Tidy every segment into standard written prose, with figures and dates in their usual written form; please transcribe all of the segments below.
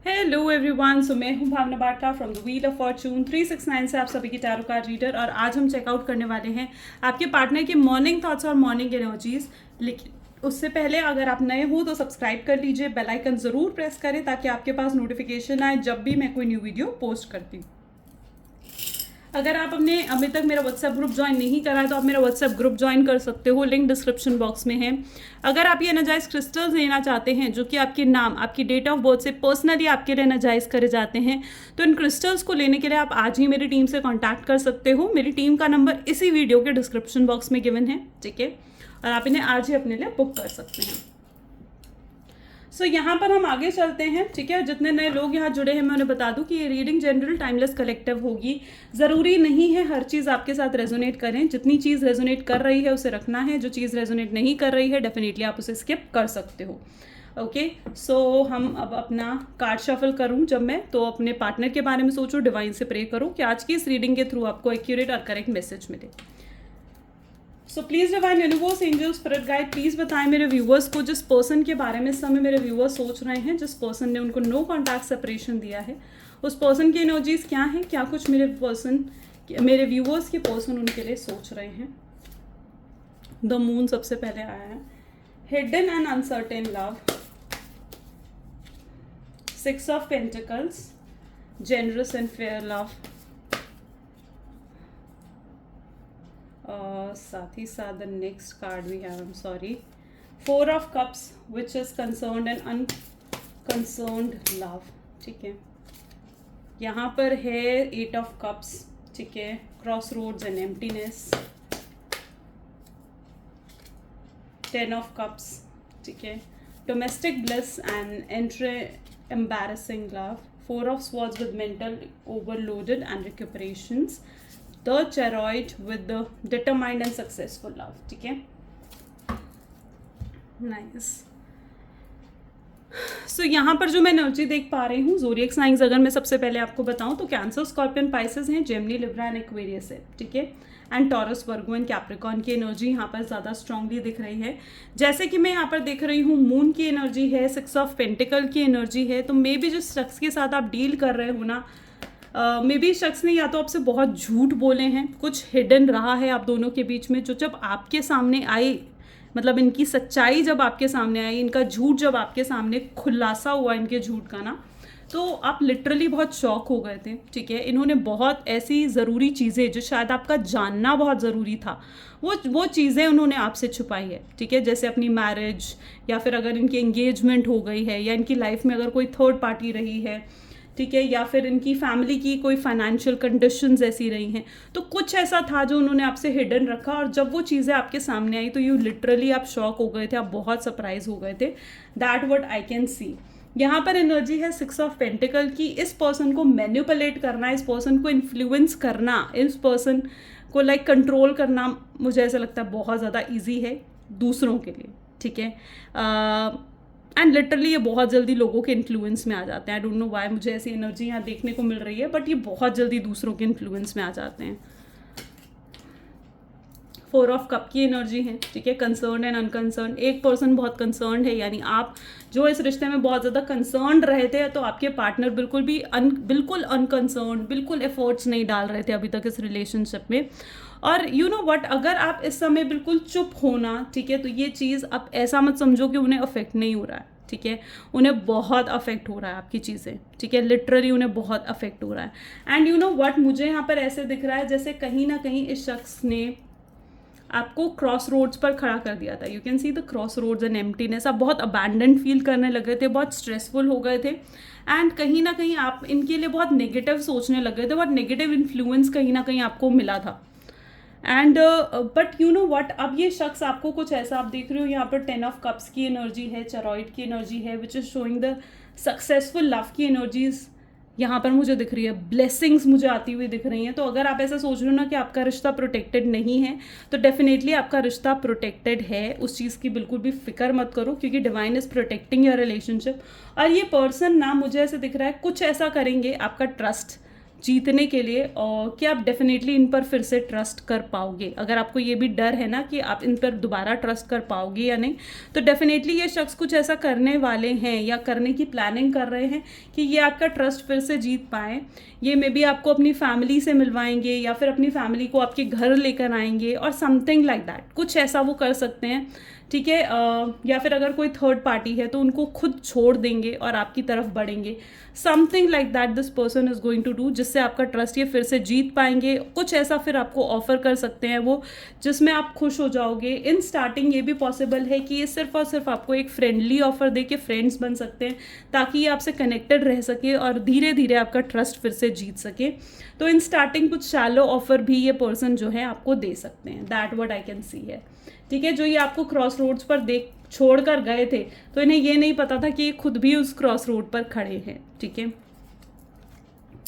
Hello everyone, so मैं हूं Bhavna Batla from the wheel of fortune 369 से आप सभी की टैरो कार्ड रीडर। और आज हम चेकआउट करने वाले हैं आपके पार्टनर के मॉर्निंग थॉट्स और मॉर्निंग एनर्जीज। लेकिन उससे पहले अगर आप नए हो तो सब्सक्राइब कर लीजिए, बेल आइकन ज़रूर प्रेस करें ताकि आपके पास नोटिफिकेशन आए जब भी मैं कोई न्यू वीडियो पोस्ट करती हूँ। अगर आप अपने अभी तक मेरा व्हाट्सएप ग्रुप ज्वाइन नहीं करा है तो आप मेरा व्हाट्सएप ग्रुप ज्वाइन कर सकते हो, लिंक डिस्क्रिप्शन बॉक्स में है। अगर आप ये एनर्जाइज क्रिस्टल्स लेना चाहते हैं जो कि आपके नाम, आपकी डेट ऑफ बर्थ से पर्सनली आपके लिए एनर्जाइज करे जाते हैं, तो इन क्रिस्टल्स को लेने के लिए आप आज ही मेरी टीम से कॉन्टैक्ट कर सकते हो। मेरी टीम का नंबर इसी वीडियो के डिस्क्रिप्शन बॉक्स में गिवन है, ठीक है, और आप इन्हें आज ही अपने लिए बुक कर सकते हैं। सो यहाँ पर हम आगे चलते हैं, ठीक है। जितने नए लोग यहाँ जुड़े हैं मैं उन्हें बता दूं कि ये रीडिंग जनरल टाइमलेस कलेक्टिव होगी। ज़रूरी नहीं है हर चीज़ आपके साथ रेजोनेट करें। जितनी चीज़ रेजोनेट कर रही है उसे रखना है, जो चीज़ रेजोनेट नहीं कर रही है डेफिनेटली आप उसे स्किप कर सकते हो। ओके, सो हम अब अपना कार्ड शफल करूँ जब मैं, तो अपने पार्टनर के बारे में सोचूं, डिवाइन से प्रे करूँ कि आज की इस रीडिंग के थ्रू आपको एक्यूरेट और करेक्ट मैसेज मिले। सो please divine universe, angel, spirit guide, please बताएं मेरे व्यूवर्स को जिस पर्सन के बारे में इस समय मेरे व्यूवर्स सोच रहे हैं, जिस पर्सन ने उनको नो कॉन्टैक्ट सेपरेशन दिया है, उस पर्सन की एनर्जीज क्या हैं, क्या कुछ मेरे व्यूवर्स के पर्सन उनके लिए सोच रहे हैं। द मून सबसे पहले आया है, hidden and uncertain love, 6 of pentacles, generous and fair love, साथ ही साथ the next card we have, I am sorry, 4 of cups which is concerned and unconcerned love, ठीक है। यहाँ पर है 8 ऑफ कप्स, ठीक है, cross roads and emptiness, 10 of cups, ठीक है, domestic bliss and embarrassing love, 4 of swords with mental overloaded and recuperations, The Chariot with the determined and successful love, ठीक है, नाइस। सो यहाँ पर जो मैं एनर्जी देख पा रही हूँ, ज़ोडिएक साइंस अगर मैं सबसे पहले आपको बताऊँ तो कैंसर, स्कॉर्पियन, पाइसेस हैं, जेमिनी, लिब्रा एंड एक्वेरियस है, ठीक है, and taurus, Virgo and Capricorn की एनर्जी यहाँ पर ज़्यादा स्ट्रांगली दिख रही है। जैसे कि मैं यहाँ पर देख रही हूँ, मून की एनर्जी है, 6 ऑफ पेंटिकल की एनर्जी है। तो मे बी जिस शख्स के साथ आप डील कर रहे हो ना, मे बी शख्स ने या तो आपसे बहुत झूठ बोले हैं, कुछ हिडन रहा है आप दोनों के बीच में, जो जब आपके सामने आई, मतलब इनकी सच्चाई जब आपके सामने आई, इनका झूठ जब आपके सामने खुलासा हुआ इनके झूठ का ना, तो आप लिटरली बहुत शॉक हो गए थे, ठीक है। इन्होंने बहुत ऐसी ज़रूरी चीज़ें जो शायद आपका जानना बहुत ज़रूरी था, वो चीज़ें उन्होंने आपसे छुपाई है, ठीक है। जैसे अपनी मैरिज, या फिर अगर इनकी एंगेजमेंट हो गई है, या इनकी लाइफ में अगर कोई थर्ड पार्टी रही है, ठीक है, या फिर इनकी फैमिली की कोई फाइनेंशियल कंडीशंस ऐसी रही हैं, तो कुछ ऐसा था जो उन्होंने आपसे हिडन रखा। और जब वो चीज़ें आपके सामने आई तो यू लिटरली आप शॉक हो गए थे, आप बहुत सरप्राइज हो गए थे। That what I can see. यहाँ पर एनर्जी है 6 ऑफ पेंटिकल की। इस पर्सन को मैनिपुलेट करना, इस पर्सन को इन्फ्लुएंस करना, इस पर्सन को लाइक कंट्रोल करना, मुझे ऐसा लगता है बहुत ज़्यादा ईजी है दूसरों के लिए, ठीक है। एंड लिटरली ये बहुत जल्दी लोगों के इन्फ्लुएंस में आ जाते हैं। आई डोंट नो व्हाई मुझे ऐसी एनर्जी यहाँ देखने को मिल रही है, बट ये बहुत जल्दी दूसरों के इन्फ्लुएंस में आ जाते हैं। 4 ऑफ कप की एनर्जी है, ठीक है, कंसर्न एंड अनकंसर्न। एक पर्सन बहुत कंसर्न है, यानी आप जो इस रिश्ते में बहुत ज़्यादा कंसर्न रहे थे, तो आपके पार्टनर बिल्कुल अनकंसर्न, बिल्कुल एफर्ट्स नहीं डाल रहे थे अभी तक इस रिलेशनशिप में। और यू नो वट, अगर आप इस समय बिल्कुल चुप होना, ठीक है, तो ये चीज़ अब ऐसा मत समझो कि उन्हें अफेक्ट नहीं हो रहा है, ठीक है, उन्हें बहुत अफेक्ट हो रहा है आपकी चीज़ें, ठीक है, लिटरली उन्हें बहुत अफेक्ट हो रहा है। एंड यू नो वट, मुझे यहाँ पर ऐसे दिख रहा है जैसे कहीं ना कहीं इस शख्स ने आपको क्रॉस रोड्स पर खड़ा कर दिया था। You can see the cross roads and emptiness. आप बहुत अबैंडन फील करने लगे थे, बहुत स्ट्रेसफुल हो गए थे, एंड कहीं ना कहीं आप इनके लिए बहुत नेगेटिव सोचने लग गए थे, बहुत नेगेटिव इन्फ्लुएंस कहीं ना कहीं आपको मिला था। And but you know what, अब ये शख्स आपको कुछ ऐसा, आप देख रहे हो यहाँ पर 10 ऑफ कप्स की एनर्जी है, चरॉइड की एनर्जी है, which is showing the successful love की एनर्जीज यहाँ पर मुझे दिख रही है, ब्लेसिंग्स मुझे आती हुई दिख रही हैं। तो अगर आप ऐसा सोच रहे हो ना कि आपका रिश्ता प्रोटेक्टेड नहीं है, तो डेफिनेटली आपका रिश्ता प्रोटेक्टेड है। उस चीज़ की बिल्कुल भी फिक्र मत करो, क्योंकि divine is protecting your relationship. और ये पर्सन ना, मुझे ऐसे दिख रहा है कुछ ऐसा करेंगे, आपका ट्रस्ट जीतने के लिए, और कि आप डेफिनेटली इन पर फिर से ट्रस्ट कर पाओगे। अगर आपको ये भी डर है ना कि आप इन पर दोबारा ट्रस्ट कर पाओगे या नहीं, तो डेफिनेटली ये शख्स कुछ ऐसा करने वाले हैं या करने की प्लानिंग कर रहे हैं कि ये आपका ट्रस्ट फिर से जीत पाएँ। ये मे बी आपको अपनी फैमिली से मिलवाएंगे या फिर अपनी फैमिली को आपके घर लेकर आएंगे और समथिंग लाइक दैट, कुछ ऐसा वो कर सकते हैं, ठीक है। या फिर अगर कोई थर्ड पार्टी है तो उनको खुद छोड़ देंगे और आपकी तरफ बढ़ेंगे। Something like that this person is going to do, जिससे आपका ट्रस्ट ये फिर से जीत पाएंगे। कुछ ऐसा फिर आपको ऑफर कर सकते हैं वो, जिसमें आप खुश हो जाओगे। इन स्टार्टिंग ये भी पॉसिबल है कि ये सिर्फ और सिर्फ आपको एक फ्रेंडली ऑफर दे के फ्रेंड्स बन सकते हैं, ताकि ये आपसे कनेक्टेड रह सके और धीरे धीरे आपका ट्रस्ट फिर से जीत सके। तो इन स्टार्टिंग कुछ शैलो ऑफर भी ये पर्सन जो है आपको दे सकते हैं, that what I can see है, ठीक है। जो ये आपको क्रॉस रोड्स पर देख छोड़ कर गए थे, तो इन्हें ये नहीं पता था कि ये खुद भी उस क्रॉस रोड पर खड़े हैं, ठीक है।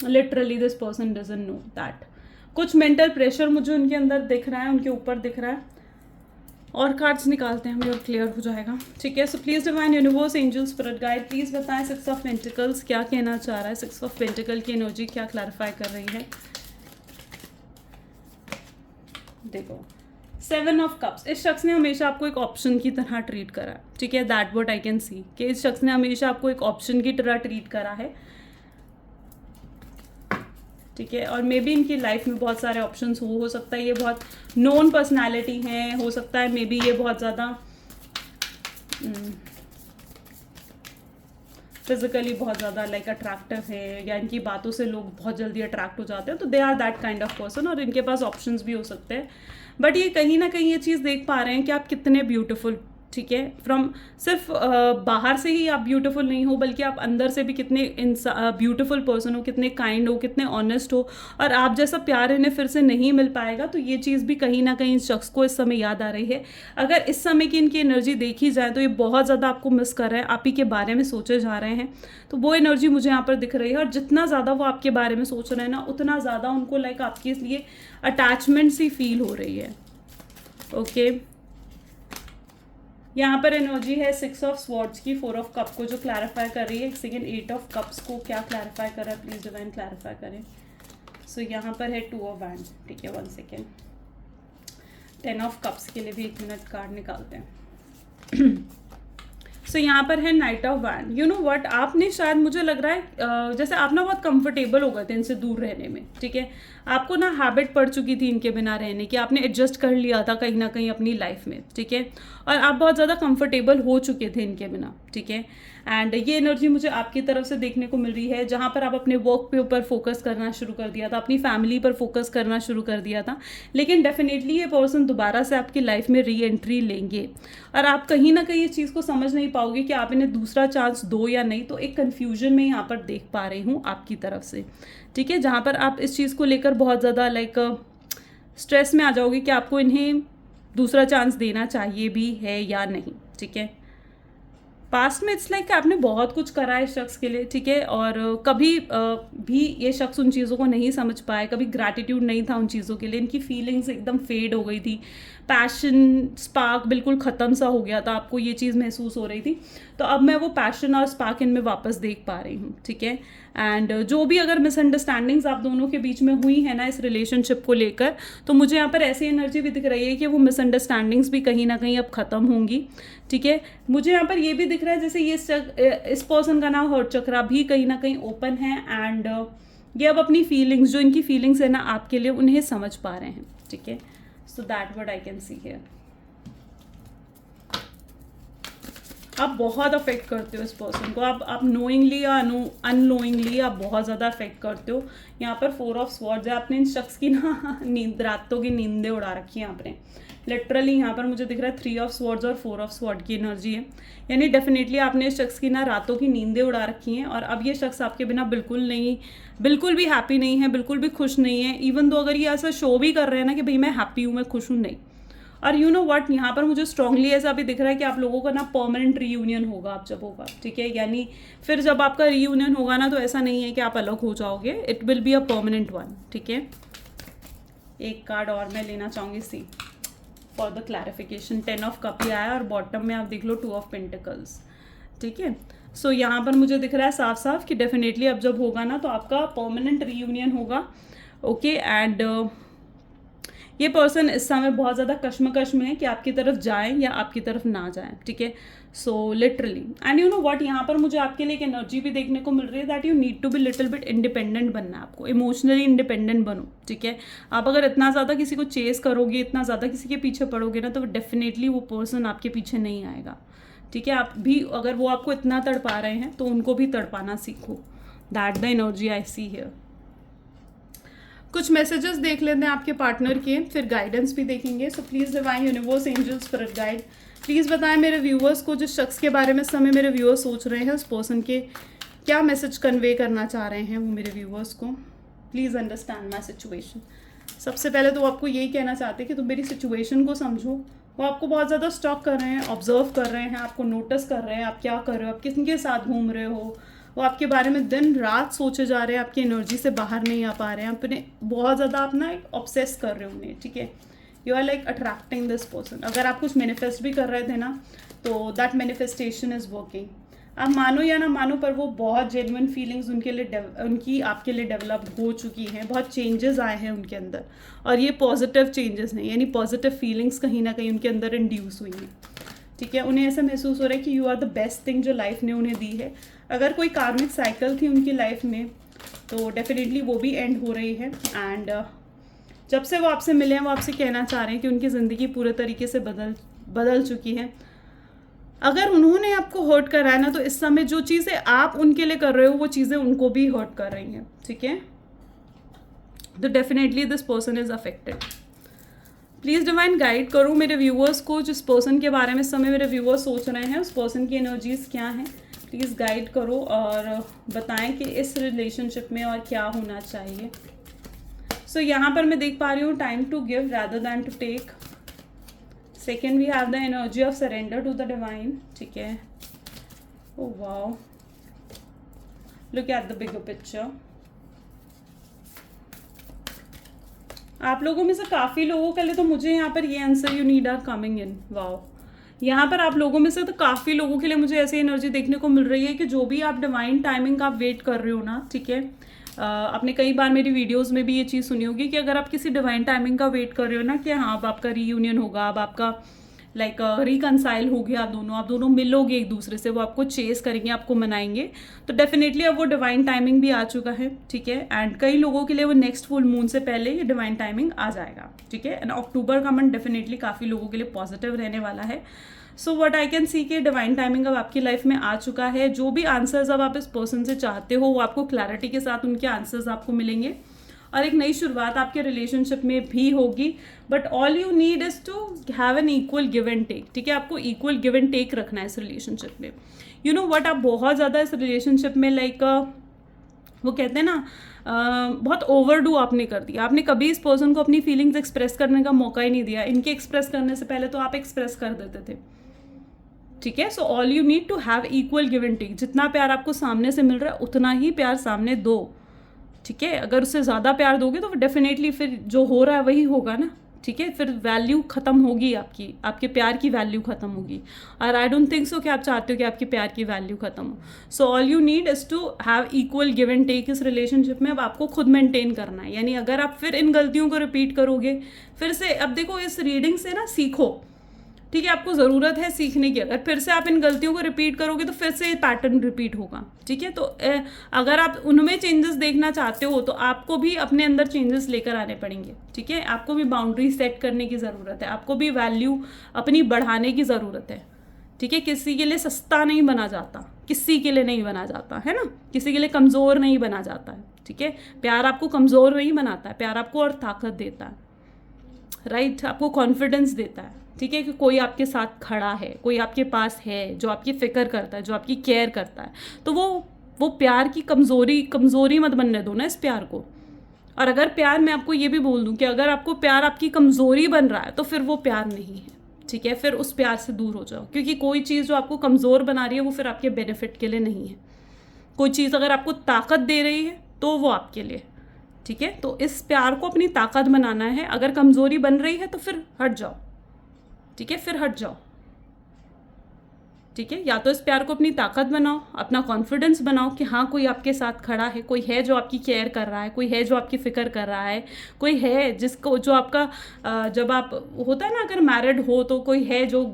Literally this person doesn't know that. कुछ मेंटल प्रेशर मुझे उनके अंदर दिख रहा है, उनके ऊपर दिख रहा है। और कार्ड्स निकालते हैं हम और क्लियर हो जाएगा, ठीक है। So please divine universe, angel, spirit guide, please बताएं 6 ऑफ पेंटिकल्स क्या कहना चाह रहा है, 6 ऑफ पेंटिकल की एनर्जी क्या क्लैरिफाई कर रही है। देखो 7 ऑफ कप्स, इस शख्स ने हमेशा आपको एक ऑप्शन की तरह ट्रीट करा है, ठीक है। That what I can see, कि इस शख्स ने हमेशा आपको एक ऑप्शन की तरह ट्रीट करा है, ठीक है। और मे बी इनकी लाइफ में बहुत सारे ऑप्शंस हो सकता है ये बहुत नोन पर्सनालिटी हैं, हो सकता है मे बी ये बहुत ज़्यादा फिजिकली बहुत ज़्यादा लाइक अट्रैक्टिव है, या इनकी बातों से लोग बहुत जल्दी अट्रैक्ट हो जाते हैं, तो they are that kind of person, और इनके पास ऑप्शंस भी हो सकते हैं। बट ये कहीं ना कहीं ये चीज़ देख पा रहे हैं कि आप कितने ब्यूटीफुल, ठीक है। फ्रॉम सिर्फ बाहर से ही आप ब्यूटीफुल नहीं हो, बल्कि आप अंदर से भी कितने ब्यूटीफुल पर्सन हो, कितने काइंड हो, कितने ऑनेस्ट हो, और आप जैसा प्यार इन्हें फिर से नहीं मिल पाएगा। तो ये चीज़ भी कहीं ना कहीं इस शख्स को इस समय याद आ रही है। अगर इस समय की इनकी एनर्जी देखी जाए तो ये बहुत ज़्यादा आपको मिस कर रहे हैं, आप ही के बारे में सोचे जा रहे हैं, तो वो एनर्जी मुझे यहाँ पर दिख रही है। और जितना ज़्यादा वो आपके बारे में सोच रहे हैं ना, उतना ज़्यादा उनको लाइक आपके लिए अटैचमेंट सी फील हो रही है, ओके। यहाँ पर एनर्जी है 6 ऑफ स्वॉर्ड्स की, 4 ऑफ कप को जो क्लैरिफाई कर रही है। एक सेकेंड, 8 ऑफ कप्स को क्या क्लैरिफाई कर रहा है, प्लीज डिवाइन क्लैरिफाई करें। सो यहाँ पर है 2 ऑफ वैंड, ठीक है। 1 सेकेंड, 10 ऑफ कप्स के लिए भी 1 मिनट कार्ड निकालते हैं। सो यहाँ पर है night of wand. You know what, आपने शायद, मुझे लग रहा है जैसे आप ना बहुत कंफर्टेबल हो गए थे इनसे दूर रहने में, ठीक है। आपको ना हैबिट पड़ चुकी थी इनके बिना रहने की, आपने एडजस्ट कर लिया था कहीं ना कहीं अपनी लाइफ में, ठीक है। और आप बहुत ज़्यादा कंफर्टेबल हो चुके थे इनके बिना, ठीक है। एंड ये एनर्जी मुझे आपकी तरफ से देखने को मिल रही है, जहाँ पर आप अपने वर्क पे ऊपर फोकस करना शुरू कर दिया था, अपनी फैमिली पर फोकस करना शुरू कर दिया था। लेकिन डेफिनेटली ये पर्सन दोबारा से आपकी लाइफ में री एंट्री लेंगे, और आप कहीं ना कहीं इस चीज़ को समझ नहीं पाओगे कि आप इन्हें दूसरा चांस दो या नहीं। तो एक कन्फ्यूजन में यहाँ पर देख पा रही हूँ आपकी तरफ से, ठीक है, जहाँ पर आप इस चीज़ को लेकर बहुत ज़्यादा लाइक स्ट्रेस में आ जाओगे कि आपको इन्हें दूसरा चांस देना चाहिए भी है या नहीं, ठीक है। पास्ट में इट्स लाइक आपने बहुत कुछ करा है इस शख्स के लिए, ठीक है। और कभी भी ये शख्स उन चीज़ों को नहीं समझ पाए, कभी ग्रैटिट्यूड नहीं था उन चीज़ों के लिए, इनकी फीलिंग्स एकदम फेड हो गई थी, पैशन स्पार्क बिल्कुल ख़त्म सा हो गया था, आपको ये चीज़ महसूस हो रही थी। तो अब मैं वो पैशन और स्पार्क इनमें वापस देख पा रही हूँ, ठीक है। एंड जो भी अगर मिसअंडरस्टैंडिंग्स आप दोनों के बीच में हुई है ना इस रिलेशनशिप को लेकर, तो मुझे यहाँ पर ऐसी एनर्जी भी दिख रही है कि वो मिसअंडरस्टैंडिंग्स भी कहीं ना कहीं अब ख़त्म होंगी, ठीक है। मुझे यहाँ पर ये भी दिख रहा है जैसे ये इस पर्सन का नाम हर्ट चक्रा भी कहीं ना कहीं ओपन है, एंड ये अब अपनी फीलिंग्स, जो इनकी फीलिंग्स है ना आपके लिए, उन्हें समझ पा रहे हैं, ठीक है। So that what I can see here. आप बहुत अफेक्ट करते हो इस पर्सन को, आप नोइंगली या अननोइंगली आप बहुत ज़्यादा अफेक्ट करते हो। यहाँ पर 4 ऑफ स्वॉर्ड्स है, आपने इन शख्स की ना रातों की नींदें उड़ा रखी हैं आपने, लिटरली। यहाँ पर मुझे दिख रहा है 3 ऑफ स्वॉर्ड्स और 4 ऑफ स्वॉर्ड की एनर्जी है, यानी डेफिनेटली आपने इस शख्स की ना रातों की नींदें उड़ा रखी हैं। और अब ये शख्स आपके बिना बिल्कुल भी हैप्पी नहीं है, बिल्कुल भी खुश नहीं है। इवन दो अगर ये ऐसा शो भी कर रहे हैं ना कि भाई मैं हैप्पी हूँ, मैं खुश हूँ, नहीं। और यू नो व्हाट, यहाँ पर मुझे स्ट्रांगली ऐसा भी दिख रहा है कि आप लोगों का ना परमानेंट रीयूनियन होगा आप जब होगा, ठीक है। यानी फिर जब आपका रीयूनियन होगा ना, तो ऐसा नहीं है कि आप अलग हो जाओगे, it will be a permanent one, ठीक है। एक कार्ड और मैं लेना चाहूँगी see for the clarification. 10 of cup ही आया, और बॉटम में आप देख लो 2 ऑफ पेंटिकल्स, ठीक है। सो यहाँ पर मुझे दिख रहा है साफ साफ कि डेफिनेटली अब जब होगा ना तो आपका परमानेंट रीयूनियन होगा। ओके एंड ये पर्सन इस समय बहुत ज़्यादा कश्मकश में है कि आपकी तरफ जाएं या आपकी तरफ ना जाएं, ठीक है। So literally and you know what, यहाँ पर मुझे आपके लिए एक एनर्जी भी देखने को मिल रही है that you need to be little bit independent बनना है आपको, इमोशनली इंडिपेंडेंट बनो, ठीक है। आप अगर इतना ज़्यादा किसी को चेस करोगे, इतना ज़्यादा किसी के पीछे पड़ोगे ना, तो डेफिनेटली वो पर्सन आपके पीछे नहीं आएगा, ठीक है। आप भी अगर वो आपको इतना तड़पा रहे हैं तो उनको भी तड़पाना सीखो। That the energy I see here. कुछ मैसेजेस देख लेते हैं आपके पार्टनर के, फिर गाइडेंस भी देखेंगे। So please divine universe angels spirit guide, please बताएं मेरे व्यूवर्स को, जिस शख्स के बारे में इस समय मेरे व्यूवर्स सोच रहे हैं, उस पर्सन के क्या मैसेज कन्वे करना चाह रहे हैं वो मेरे व्यूवर्स को। Please understand my situation. सबसे पहले तो वो आपको यही कहना चाहते हैं कि तुम मेरी सिचुएशन को समझो। वो आपको बहुत ज़्यादा स्टॉक कर रहे हैं, ऑब्जर्व कर रहे हैं, आपको नोटिस कर रहे हैं आप क्या कर रहे हो, आप किसके साथ घूम रहे हो। वो आपके बारे में दिन रात सोचे जा रहे हैं, आपकी एनर्जी से बाहर नहीं आ पा रहे हैं, अपने बहुत ज़्यादा आप ना एक ऑब्सेस कर रहे हो उन्हें, ठीक है। You are like attracting this person. अगर आप कुछ मैनिफेस्ट भी कर रहे थे ना तो दैट मैनिफेस्टेशन इज़ वर्किंग। आप मानो या ना मानो पर वो बहुत जेन्युइन फीलिंग्स उनकी आपके लिए डेवलप हो चुकी हैं, बहुत चेंजेस आए हैं उनके अंदर, और ये पॉजिटिव चेंजेस हैं, यानी पॉजिटिव फीलिंग्स कहीं ना कहीं उनके अंदर इंड्यूस हुई हैं, ठीक है। उन्हें ऐसा महसूस हो रहा है कि you are the best thing जो लाइफ ने उन्हें दी है। अगर कोई कार्मिक साइकिल थी उनकी लाइफ में तो डेफिनेटली वो भी एंड हो रही है। एंड जब से वो आपसे मिले हैं वो आपसे कहना चाह रहे हैं कि उनकी ज़िंदगी पूरे तरीके से बदल चुकी है। अगर उन्होंने आपको हर्ट करा है ना तो इस समय जो चीज़ें आप उनके लिए कर रहे हो वो चीज़ें उनको भी हर्ट कर रही हैं, ठीक है। तो definitely this person is affected. Please divine guide करो मेरे व्यूअर्स को, जिस पर्सन के बारे में इस समय मेरे व्यूअर्स सोच रहे हैं उस पर्सन की एनर्जीज़ क्या हैं। प्लीज़ गाइड करो और बताएं कि इस रिलेशनशिप में और क्या होना चाहिए। सो यहाँ पर मैं देख पा रही हूँ time to give rather than to take. Second we have the energy of surrender to the divine, ठीक है। Oh wow, look at the bigger picture. आप लोगों में से काफ़ी लोगों के लिए तो मुझे यहाँ पर ये answer you need are coming in, wow. यहाँ पर आप लोगों में से तो काफ़ी लोगों के लिए मुझे ऐसी एनर्जी देखने को मिल रही है कि जो भी आप डिवाइन टाइमिंग का आप वेट कर रहे हो ना, ठीक है। आपने कई बार मेरी वीडियोस में भी ये चीज़ सुनी होगी कि अगर आप किसी डिवाइन टाइमिंग का वेट कर रहे हो ना कि हाँ अब आपका रीयूनियन होगा, अब आपका लाइक रिकनसाइल हो गया, आप दोनों मिलोगे एक दूसरे से, वो आपको चेस करेंगे, आपको मनाएंगे, तो डेफिनेटली अब वो डिवाइन टाइमिंग भी आ चुका है, ठीक है। एंड कई लोगों के लिए वो नेक्स्ट फुल मून से पहले ये डिवाइन टाइमिंग आ जाएगा, ठीक है। एंड अक्टूबर का मंथ डेफिनेटली काफ़ी लोगों के लिए पॉजिटिव रहने वाला है। So what I can see के डिवाइन टाइमिंग अब आपकी लाइफ में आ चुका है। जो भी आंसर्स अब आप इस पर्सन से चाहते हो वो आपको क्लैरिटी के साथ उनके आंसर्स आपको मिलेंगे और एक नई शुरुआत आपके रिलेशनशिप में भी होगी। But all you need is to have an equal give and take, ठीक है। आपको इक्वल गिव एंड टेक रखना है इस रिलेशनशिप में। यू नो व्हाट, आप बहुत ज़्यादा इस रिलेशनशिप में लाइक वो कहते हैं ना बहुत ओवरडू आपने कर दिया। आपने कभी इस पर्सन को अपनी फीलिंग्स एक्सप्रेस करने का मौका ही नहीं दिया। इनके एक्सप्रेस करने से पहले तो आप एक्सप्रेस कर देते थे, ठीक है। So all you need to have equal give and take. जितना प्यार आपको सामने से मिल रहा है उतना ही प्यार सामने दो, ठीक है। अगर उससे ज़्यादा प्यार दोगे तो डेफिनेटली फिर जो हो रहा है वही होगा ना, ठीक है। फिर वैल्यू ख़त्म होगी, आपके प्यार की वैल्यू ख़त्म होगी। और आई डोंट थिंक सो कि आप चाहते हो कि आपके प्यार की वैल्यू ख़त्म हो। So all you need is to have equal give and take इस रिलेशनशिप में। अब आपको खुद मेंटेन करना है, यानी अगर आप फिर इन गलतियों को रिपीट करोगे फिर से, अब देखो इस रीडिंग से ना सीखो, ठीक है। आपको ज़रूरत है सीखने की। अगर फिर से आप इन गलतियों को रिपीट करोगे तो फिर से पैटर्न रिपीट होगा, ठीक है। तो अगर आप उनमें चेंजेस देखना चाहते हो तो आपको भी अपने अंदर चेंजेस लेकर आने पड़ेंगे, ठीक है। आपको भी बाउंड्री सेट करने की ज़रूरत है, आपको भी वैल्यू अपनी बढ़ाने की ज़रूरत है, ठीक है। किसी के लिए सस्ता नहीं बना जाता, किसी के लिए नहीं बना जाता है ना, किसी के लिए कमज़ोर नहीं बना जाता है, ठीक है। प्यार आपको कमज़ोर नहीं बनाता है, प्यार आपको और ताकत देता है, राइट। आपको कॉन्फिडेंस देता है, ठीक है, कि कोई आपके साथ खड़ा है, कोई आपके पास है जो आपकी फ़िक्र करता है, जो आपकी केयर करता है। तो वो प्यार की कमज़ोरी मत बनने दो ना इस प्यार को। और अगर प्यार, मैं आपको ये भी बोल दूं कि अगर आपको प्यार आपकी कमज़ोरी बन रहा है तो फिर वो प्यार नहीं है, ठीक है। फिर उस प्यार से दूर हो जाओ, क्योंकि कोई चीज़ जो आपको कमज़ोर बना रही है वो फिर आपके बेनिफिट के लिए नहीं है। कोई चीज़ अगर आपको ताकत दे रही है तो वो आपके लिए, ठीक है। तो इस प्यार को अपनी ताकत बनाना है। अगर कमज़ोरी बन रही है तो फिर हट जाओ, ठीक है, फिर हट जाओ, ठीक है, या तो इस प्यार को अपनी ताकत बनाओ, अपना कॉन्फिडेंस बनाओ कि हाँ कोई आपके साथ खड़ा है, कोई है जो आपकी केयर कर रहा है, कोई है जो आपकी फ़िक्र कर रहा है, कोई है जिसको जो आपका जब आप होता है ना, अगर मैरिड हो तो कोई है जो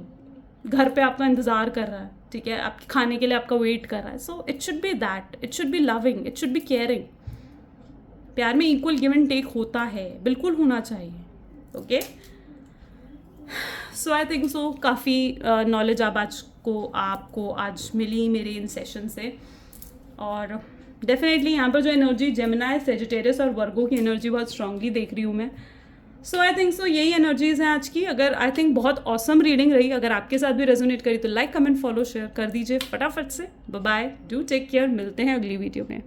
घर पे आपका इंतज़ार कर रहा है, ठीक है, आपके खाने के लिए आपका वेट कर रहा है. So it should be that, it should be loving, it should be caring. प्यार में इक्वल गिव एंड टेक होता है, बिल्कुल होना चाहिए. Okay, so I think so काफ़ी नॉलेज आपको आज मिली मेरे इन सेशन से. और डेफिनेटली यहाँ पर जो एनर्जी जेमिनाई, सेजिटेरियस और वर्गो की एनर्जी बहुत स्ट्रांगली देख रही हूँ मैं. सो आई थिंक सो यही एनर्जीज़ हैं आज की. अगर आई थिंक बहुत ऑसम रीडिंग रही, अगर आपके साथ भी रेजोनेट करी तो लाइक, कमेंट, फॉलो, शेयर कर दीजिए फटाफट से. Bye bye, do take care, मिलते हैं अगली वीडियो में.